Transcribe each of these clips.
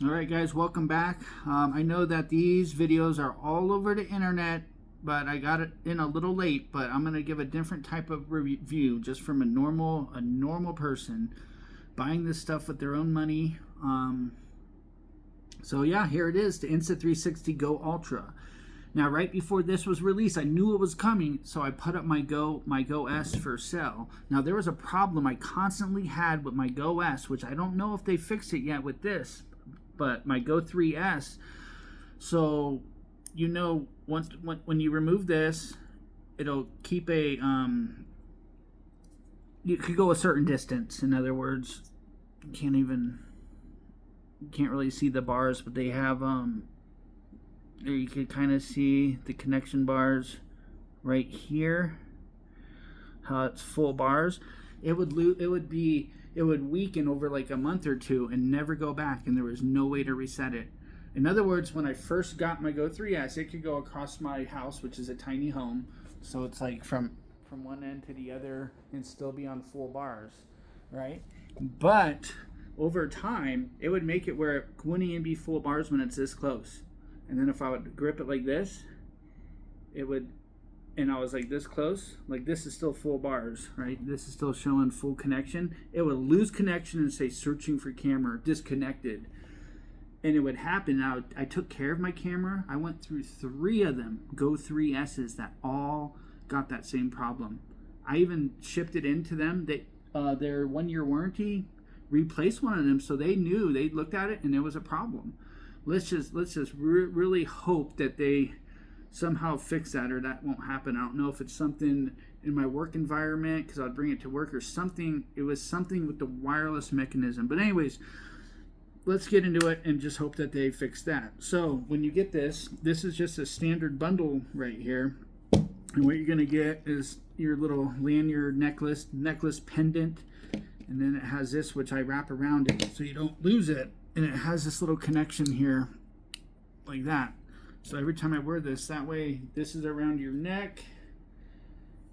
All right, guys, welcome back. I know that these videos are all over the internet, but I got it in a little late. But I'm gonna give a different type of review, just from a normal person buying this stuff with their own money. So yeah, here it is, the Insta360 Go Ultra. Now, right before this was released, I knew it was coming, so I put up my Go S for sale. Now, there was a problem I constantly had with my Go S, which I don't know if they fixed it yet with this, but my Go 3S. So, you know, when you remove this, it'll keep a you could go a certain distance. In other words, you can't really see the bars, but they have there you can kind of see the connection bars right here, how it's full bars. It would weaken over like a month or two and never go back, and there was no way to reset it. In other words, when I first got my Go 3S, it could go across my house, which is a tiny home, so it's like from one end to the other and still be on full bars, right? But over time, it would make it where it wouldn't even be full bars when it's this close. And then if I would grip it like this, it would, and I was like this close, like this is still full bars, right? This is still showing full connection. It would lose connection and say searching for camera, disconnected. And it would happen. Now, I took care of my camera. I went through 3 of them, Go 3Ss, that all got that same problem. I even shipped it into them. Their 1-year warranty replaced one of them, so they knew. They looked at it and it was a problem. Let's just really hope that they somehow fix that, or that won't happen. I don't know if it's something in my work environment, because I'd bring it to work, or something. It was something with the wireless mechanism. But anyways, let's get into it and just hope that they fix that. So when you get this is just a standard bundle right here. And what you're going to get is your little lanyard necklace pendant. And then it has this, which I wrap around it so you don't lose it. And it has this little connection here like that. So every time I wear this, that way this is around your neck.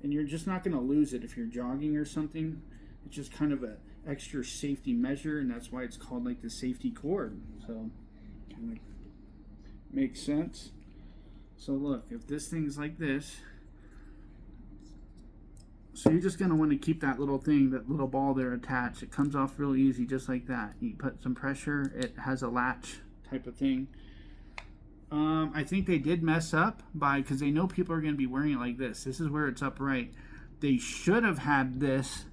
And you're just not going to lose it if you're jogging or something. It's just kind of a extra safety measure, and that's why it's called like the safety cord. So kind of makes sense. So look, if this thing's like this, so you're just going to want to keep that little thing, that little ball there attached. It comes off real easy, just like that. You put some pressure, it has a latch type of thing. I think they did mess up because they know people are going to be wearing it like this. This is where it's upright. They should have had this.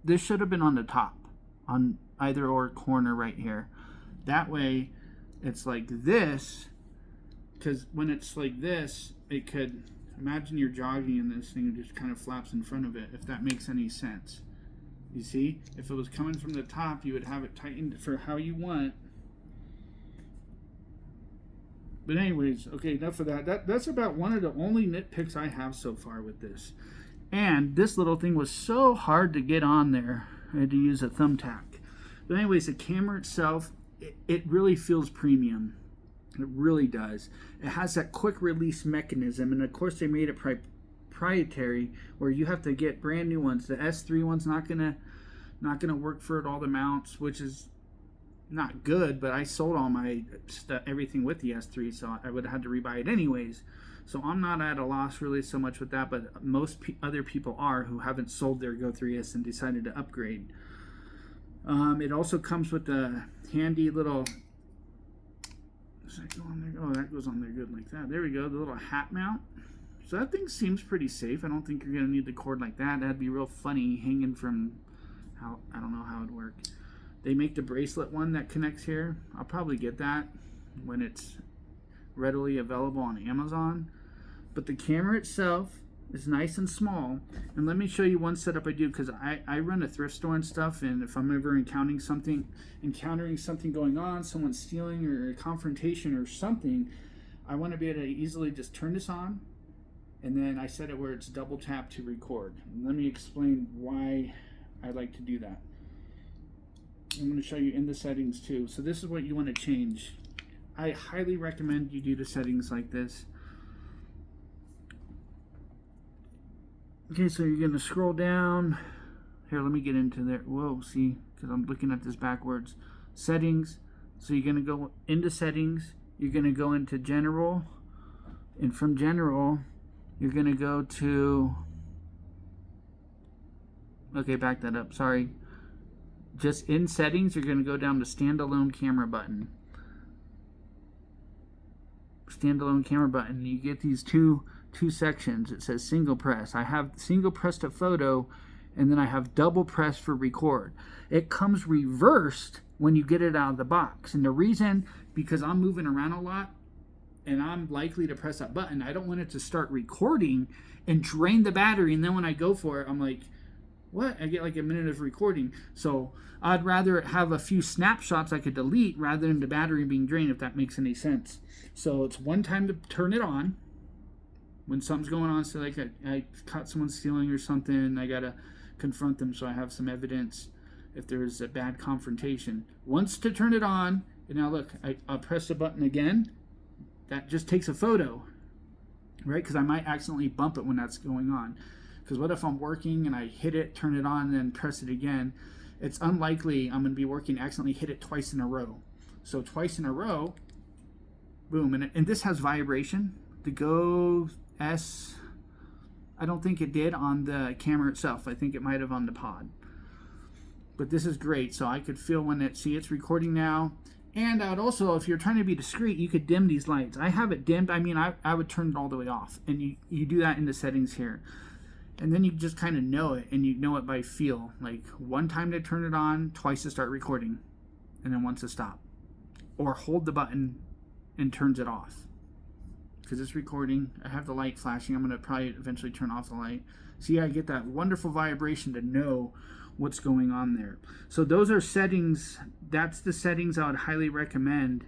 This should have been on the top, on either or corner right here. That way, it's like this, because when it's like this, it could, imagine you're jogging and this thing just kind of flaps in front of it, if that makes any sense. You see, if it was coming from the top, you would have it tightened for how you want. But anyways, okay, enough of that. That's about one of the only nitpicks I have so far with this. And this little thing was so hard to get on there. I had to use a thumbtack. But anyways, the camera itself, it really feels premium. It really does. It has that quick release mechanism, and of course they made it proprietary, where you have to get brand new ones. The S3 one's not gonna work for all the mounts, which is not good. But I sold all my stuff, everything with the S3, so I would have had to rebuy it anyways. So I'm not at a loss really so much with that, but most other people are, who haven't sold their Go 3S and decided to upgrade. It also comes with a handy little, does that go on there? Oh, that goes on there good like that. There we go, the little hat mount. So that thing seems pretty safe. I don't think you're going to need the cord like that. That'd be real funny hanging from, I don't know how it'd work. They make the bracelet one that connects here. I'll probably get that when it's readily available on Amazon. But the camera itself is nice and small. And let me show you one setup I do, because I run a thrift store and stuff, and if I'm ever encountering something going on, someone stealing or a confrontation or something, I want to be able to easily just turn this on, and then I set it where it's double tap to record. And let me explain why I like to do that. I'm going to show you in the settings too. So this is what you want to change. I highly recommend you do the settings like this. Okay, so you're going to scroll down. Here, let me get into there. Whoa, see, because I'm looking at this backwards. Settings, So you're going to go into settings, you're going to go into general, and from general, you're going to go to, okay, back that up, sorry. Just in settings, you're going to go down to standalone camera button. Standalone camera button. You get these two sections. It says single press. I have single press to photo, and then I have double press for record. It comes reversed when you get it out of the box. And the reason, because I'm moving around a lot and I'm likely to press that button, I don't want it to start recording and drain the battery, and then when I go for it, I'm like, what? I get like a minute of recording. So I'd rather have a few snapshots I could delete rather than the battery being drained, if that makes any sense. So it's one time to turn it on when something's going on. So like I caught someone stealing or something, I gotta confront them so I have some evidence if there's a bad confrontation. Once to turn it on, and now look, I'll press the button again. That just takes a photo, right? Because I might accidentally bump it when that's going on. Because what if I'm working and I hit it, turn it on, and then press it again? It's unlikely I'm going to be working, accidentally hit it twice in a row. So twice in a row, boom. And this has vibration. The Go S, I don't think it did on the camera itself. I think it might have on the pod. But this is great. So I could feel when it's recording now. And I would also, if you're trying to be discreet, you could dim these lights. I have it dimmed. I mean, I would turn it all the way off. And you do that in the settings here. And then you just kind of know it, and you know it by feel. Like one time to turn it on, twice to start recording, and then once to stop. Or hold the button and turns it off. Because it's recording. I have the light flashing. I'm going to probably eventually turn off the light. See, I get that wonderful vibration to know what's going on there. So those are settings. That's the settings I would highly recommend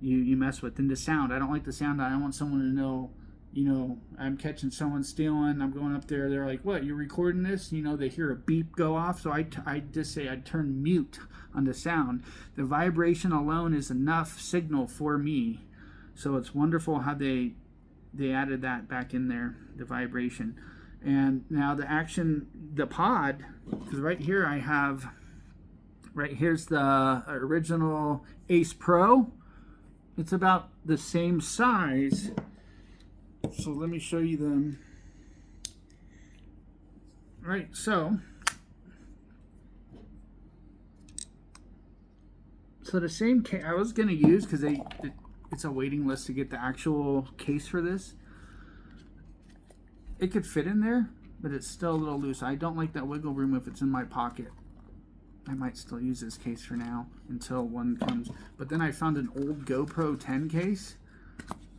you mess with. And the sound. I don't like the sound. I don't want someone to know, you know, I'm catching someone stealing. I'm going up there. They're like, what, you're recording this? You know, they hear a beep go off. So I just say I'd turn mute on the sound. The vibration alone is enough signal for me. So it's wonderful how they added that back in there, the vibration. And now the pod, because right here I have, right here's the original Ace Pro. It's about the same size. So let me show you them. Right, so the same case I was going to use, because it's a waiting list to get the actual case for this. It could fit in there, but it's still a little loose. I don't like that wiggle room if it's in my pocket. I might still use this case for now until one comes. But then I found an old GoPro 10 case.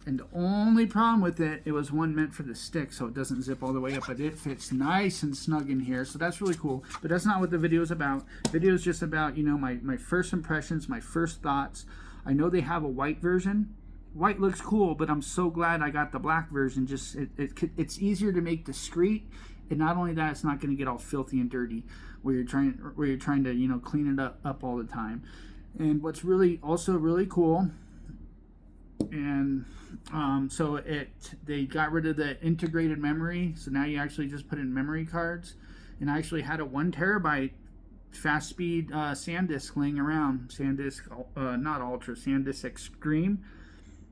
And the only problem with it, it was one meant for the stick, so it doesn't zip all the way up, but it fits nice and snug in here, so that's really cool. But that's not what the video is about. The video is just about, you know, my first impressions, my first thoughts. I know they have a white version. White looks cool, but I'm so glad I got the black version. Just it's easier to make discreet, and not only that, it's not going to get all filthy and dirty where you're trying to, you know, clean it up all the time. And what's really also really cool, and so they got rid of the integrated memory, so now you actually just put in memory cards. And I actually had a 1 terabyte fast speed SanDisk laying around. SanDisk, not Ultra, SanDisk Extreme.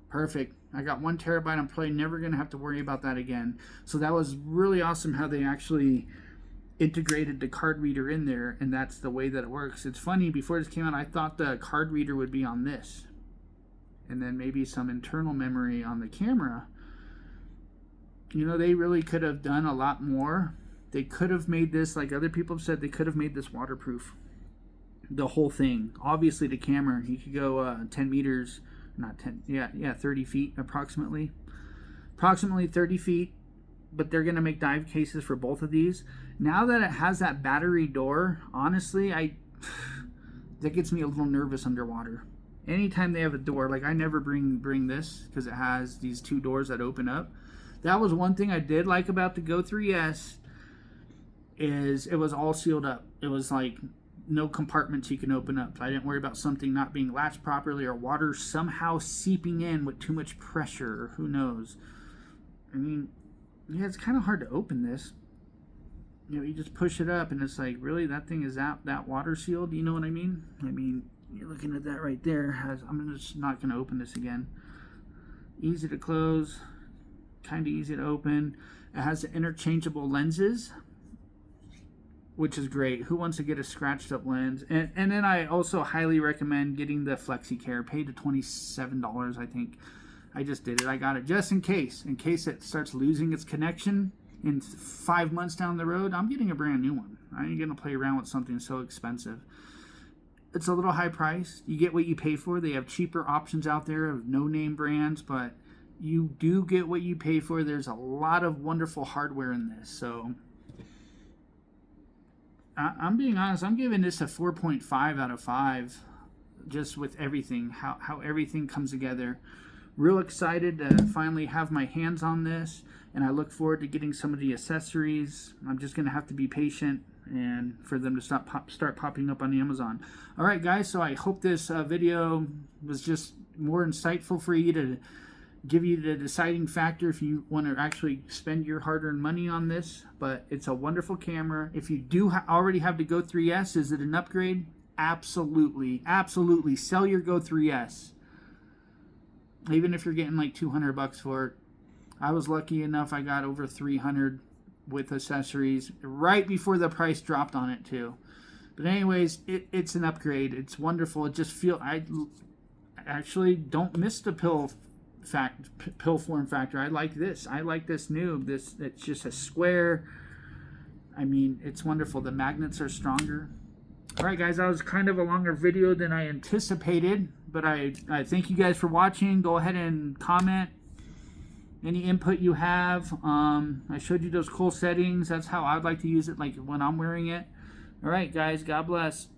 Perfect. I got 1 terabyte. I'm probably never going to have to worry about that again. So that was really awesome how they actually integrated the card reader in there, and that's the way that it works. It's funny, before this came out, I thought the card reader would be on this, and then maybe some internal memory on the camera. You know, they really could have done a lot more. They could have made this, like other people have said, they could have made this waterproof. The whole thing. Obviously the camera, you could go 10 meters, not 10, yeah, 30 feet approximately. Approximately 30 feet, but they're going to make dive cases for both of these. Now that it has that battery door, honestly, that gets me a little nervous underwater. Anytime they have a door, like I never bring this because it has these 2 doors that open up. That was one thing I did like about the Go 3S, is it was all sealed up. It was like no compartments you can open up. I didn't worry about something not being latched properly or water somehow seeping in with too much pressure, or who knows. I mean, yeah, it's kind of hard to open this. You know, you just push it up and it's like, really, that thing is that water sealed? You know what I mean? I mean, You're looking at that right there. I'm just not going to open this again. Easy to close, kind of easy to open. It has the interchangeable lenses, which is great. Who wants to get a scratched up lens? And then I also highly recommend getting the FlexiCare. Paid to $27, I think. I just did it. I got it just in case it starts losing its connection in 5 months down the road. I'm getting a brand new one. I ain't gonna play around with something so expensive. It's a little high price. You get what you pay for. They have cheaper options out there of no-name brands, but you do get what you pay for. There's a lot of wonderful hardware in this. So I'm being honest. I'm giving this a 4.5 out of 5, just with everything, how everything comes together. Real excited to finally have my hands on this, and I look forward to getting some of the accessories. I'm just going to have to be patient and for them to start popping up on Amazon. All right, guys, so I hope this video was just more insightful for you, to give you the deciding factor if you want to actually spend your hard-earned money on this. But it's a wonderful camera. If you do already have the Go 3S, is it an upgrade? Absolutely. Absolutely. Sell your Go 3S. Even if you're getting like $200 for it. I was lucky enough I got over $300 with accessories right before the price dropped on it too. But anyways, it's an upgrade. It's wonderful. It just I actually don't miss the pill form factor. I like this. I like this new. It's just a square. I mean, it's wonderful. The magnets are stronger. All right, guys, that was kind of a longer video than I anticipated, but I thank you guys for watching. Go ahead and comment any input you have. I showed you those cool settings. That's how I'd like to use it, like when I'm wearing it. All right, guys, God bless.